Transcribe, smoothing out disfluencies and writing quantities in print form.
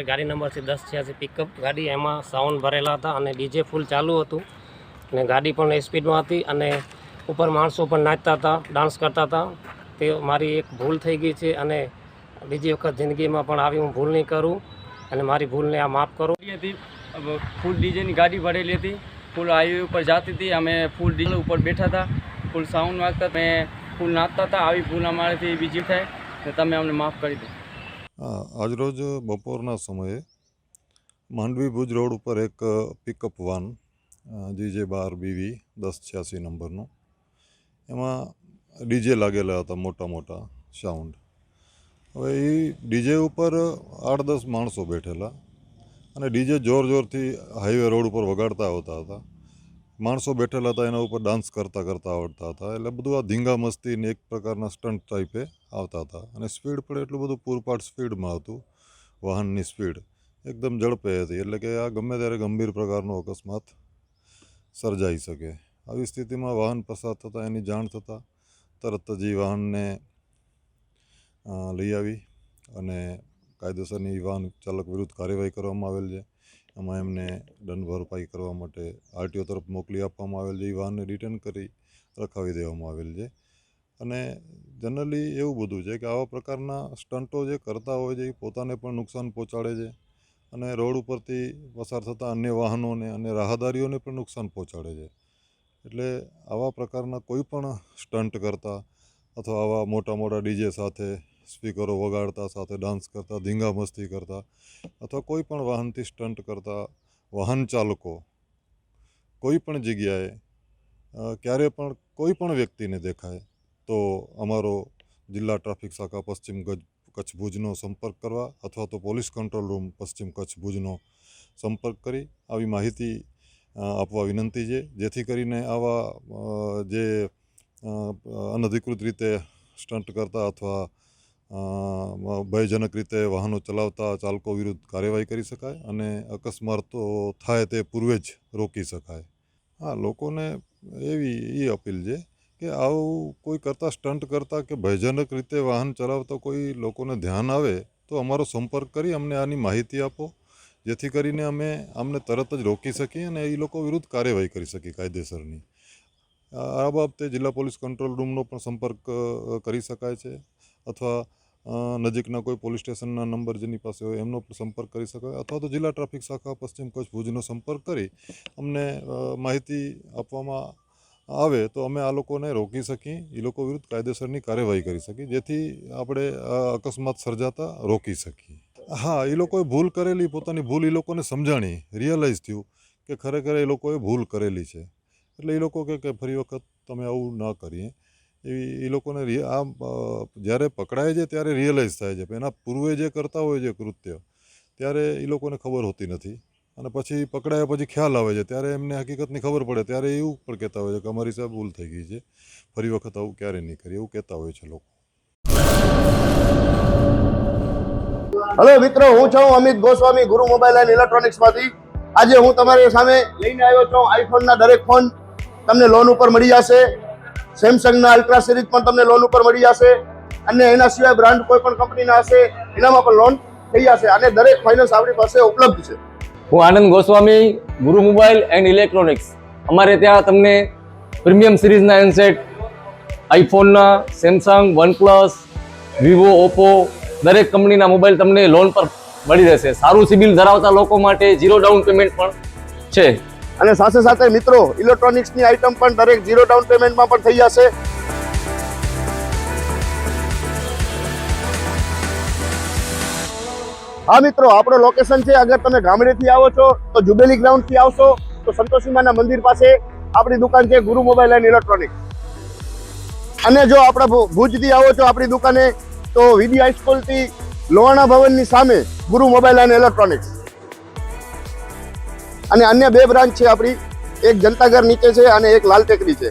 ગાડી નંબર છે 1086 પિકઅપ ગાડી, એમાં સાઉન્ડ ભરેલા હતા અને ડીજે ફૂલ ચાલુ હતું અને ગાડી પણ સ્પીડમાં હતી અને ઉપર માણસો પણ નાચતા હતા, ડાન્સ કરતા હતા. તે મારી એક ભૂલ થઈ ગઈ છે અને બીજી વખત જિંદગીમાં પણ આવી હું ભૂલ નહીં કરું અને મારી ભૂલને આ માફ કરો. ફૂલ ડીજેની ગાડી ભરેલી હતી, ફૂલ હાઈવે ઉપર જતી હતી, અમે ફૂલ ડીજે ઉપર બેઠા હતા, ફૂલ સાઉન્ડ વાગતા, મેં ફૂલ નાચતા હતા. આવી ભૂલ અમારાથી બીજી થાય તો તમે અમને માફ કરી દો. આજરોજ બપોરના સમયે માંડવી ભુજ રોડ ઉપર એક પિકઅપ વાન GJ12BV 1086 નંબરનું, એમાં ડીજે લાગેલા હતા, મોટા મોટા સાઉન્ડ. હવે એ ડીજે ઉપર 8-10 માણસો બેઠેલા અને ડીજે જોરથી હાઈવે રોડ ઉપર વગાડતા આવતા હતા. માણસો બેઠેલા હતા, એના ઉપર ડાન્સ કરતા આવડતા હતા. એટલે બધું આ ધીંગા મસ્તીને એક પ્રકારના સ્ટન્ટ ટાઈપે આવતા હતા અને સ્પીડ પણ એટલું બધું પૂરપાટ સ્પીડમાં હતું. વાહનની સ્પીડ એકદમ ઝડપે હતી, એટલે કે આ ગમે ત્યારે ગંભીર પ્રકારનો અકસ્માત સર્જાઈ શકે. આવી સ્થિતિમાં વાહન પસાર થતાં એની જાણ થતાં તરત જ એ વાહનને લઈ આવી અને કાયદેસરની વાહન ચાલક વિરુદ્ધ કાર્યવાહી કરવામાં આવેલ છે. એમાં એમને દંડ ભરપાઈ કરવા માટે RTO તરફ મોકલી આપવામાં આવેલ છે. એ વાહનને રિટર્ન કરી રખાવી દેવામાં આવેલ છે. અને જનરલી એવું બધું છે કે આવા પ્રકારના સ્ટન્ટો જે કરતા હોય છે એ પોતાને પણ નુકસાન પહોંચાડે છે અને રોડ ઉપરથી પસાર થતા અન્ય વાહનોને અને રાહદારીઓને પણ નુકસાન પહોંચાડે છે. એટલે આવા પ્રકારના કોઈ પણ સ્ટન્ટ કરતા અથવા આવા મોટા ડીજે સાથે સ્પીકરો વગાડતા, સાથે ડાન્સ કરતા, ધીંગા મસ્તી કરતા અથવા કોઈ પણ વાહનથી સ્ટન્ટ કરતા વાહન ચાલકો કોઈ પણ જગ્યાએ ક્યારે પણ કોઈ પણ વ્યક્તિને દેખાય તો અમારો જિલ્લા ટ્રાફિક શાખા પશ્ચિમ કચ્છ ભુજનો સંપર્ક કરવા અથવા તો પોલીસ કંટ્રોલ રૂમ પશ્ચિમ કચ્છ ભુજનો સંપર્ક કરી આવી માહિતી આપવા વિનંતી છે, જેથી કરીને આવા જે અનધિકૃત રીતે સ્ટન્ટ કરતા અથવા ભયજનક રીતે વાહનો ચલાવતા ચાલકો વિરુદ્ધ કાર્યવાહી કરી શકાય અને અકસ્માતો થાય તે પૂર્વે જ રોકી શકાય. હા, લોકોને એવી અપીલ છે કે આવું કોઈ કરતાં સ્ટન્ટ કરતા કે ભયજનક રીતે વાહન ચલાવતા કોઈ લોકોને ધ્યાન આવે તો અમારો સંપર્ક કરી અમને આની માહિતી આપો, જેથી કરીને અમે આમને તરત જ રોકી શકીએ અને એ લોકો વિરુદ્ધ કાર્યવાહી કરી શકીએ કાયદેસરની. આ બાબતે જિલ્લા પોલીસ કંટ્રોલ રૂમનો પણ સંપર્ક કરી શકાય છે અથવા નજીકના કોઈ પોલીસ સ્ટેશનના નંબર જેની પાસે હોય એમનો પણ સંપર્ક કરી શકાય અથવા તો જિલ્લા ટ્રાફિક શાખા પશ્ચિમ કચ્છ ભુજનો સંપર્ક કરી અમને માહિતી આપવામાં આવે તો અમે આ લોકોને રોકી શકીએ, એ લોકો વિરુદ્ધ કાયદેસરની કાર્યવાહી કરી શકીએ, જેથી આપણે અકસ્માત સર્જાતા રોકી શકીએ. હા, એ લોકોએ ભૂલ કરેલી, પોતાની ભૂલ એ લોકોને સમજાણી, રિયલાઇઝ થયું કે ખરેખર એ લોકોએ ભૂલ કરેલી છે. એટલે એ લોકો કે ફરી વખત તમે આવું ન કરીએ. એ લોકોને આ જ્યારે પકડાય છે ત્યારે રિયલાઇઝ થાય છે, એના પૂર્વે જે કરતા હોય છે કૃત્ય ત્યારે એ લોકોને ખબર હોતી નથી અને પછી પકડાયા પછી ખ્યાલ આવે છે ત્યારે એમને હકીકતની ખબર પડે ત્યારે એવું પણ કહેતા હોય છે કે અમારી સાહેબ ભૂલ થઈ ગઈ છે, ફરી વખત આવું ક્યારે નહીં કરીએ, એવું કહેતા હોય છે લોકો. હેલો મિત્રો, હું છું અમિત ગોસ્વામી, ગુરુ મોબાઈલ એન્ડ ઇલેક્ટ્રોનિક્સમાંથી. આજે હું તમારી સામે લઈને આવ્યો છું આઈફોનના દરેક ફોન તમને લોન ઉપર મળી જશે. સેમસંગના અલ્ટ્રા સિરીઝ પણ તમને લોન ઉપર મળી જશે અને એના સિવાય બ્રાન્ડ કોઈ પણ કંપનીના હશે એનામાં પણ લોન થઈ જશે અને દરેક ફાઇનાન્સ આપણી પાસે ઉપલબ્ધ છે. હું આનંદ ગોસ્વામી, ગુરુ મોબાઈલ એન્ડ ઇલેક્ટ્રોનિક્સ. અમારે ત્યાં તમને પ્રીમિયમ સિરીઝના હેન્ડસેટ, આઈફોનના, સેમસંગ, વનપ્લસ, વિવો, ઓપ્પો દરેક કંપનીના મોબાઈલ તમને લોન પર મળી રહેશે. સારું સિબિલ ધરાવતા લોકો માટે 0 ડાઉન પેમેન્ટ પણ છે અને સાથે સાથે મિત્રો ઇલેક્ટ્રોનિક્સની આઇટમ પણ દરેક 0 ડાઉન પેમેન્ટમાં પણ થઈ જશે. હા મિત્રો, આપણો લોકેશન છે, અગર તમે ગામડેથી આવો છો તો જુબેલી ગ્રાઉન્ડથી આવશો તો સંતોષીમાના મંદિર પાસે આપણી દુકાન છે ગુરુ મોબાઈલ એન્ડ ઇલેક્ટ્રોનિક્સ. અને જો આપણા ભુજથી આવો છો આપણી દુકાને તો વિડી હાઈસ્કૂલથી લોહાણા ભવનની સામે ગુરુ મોબાઈલ એન્ડ ઇલેક્ટ્રોનિક્સ. અને અન્ય 2 બ્રાન્ચ છે આપણી, એક જનતાગર નીચે છે અને એક લાલ ટેકરી છે.